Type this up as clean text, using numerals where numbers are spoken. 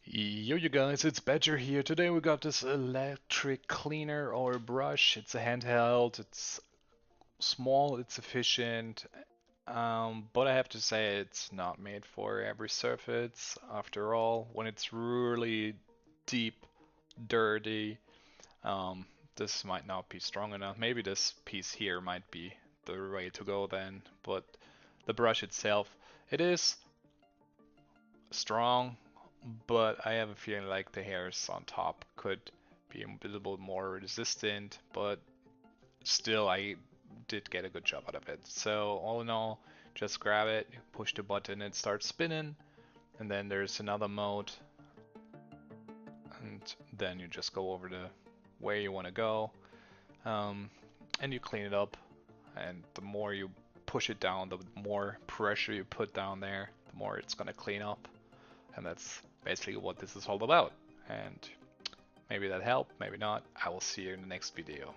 Yo you guys, it's Badger here. Today we got this electric cleaner or brush. It's a handheld, it's small, it's efficient, but I have to say it's not made for every surface. After all, when it's really deep, dirty, um, this might not be strong enough. Maybe this piece here might be the way to go then, but the brush itself, it is strong, but I have a feeling like the hairs on top could be a little more resistant, but still I did get a good job out of it. So all in all, just grab it, push the button, it starts spinning, and then there's another mode, and then you just go over the way you want to go, um, and you clean it up, and the more you push it down, the more pressure you put down there, the more it's gonna clean up. And that's basically what this is all about. And maybe that helped, maybe not. I will see you in the next video.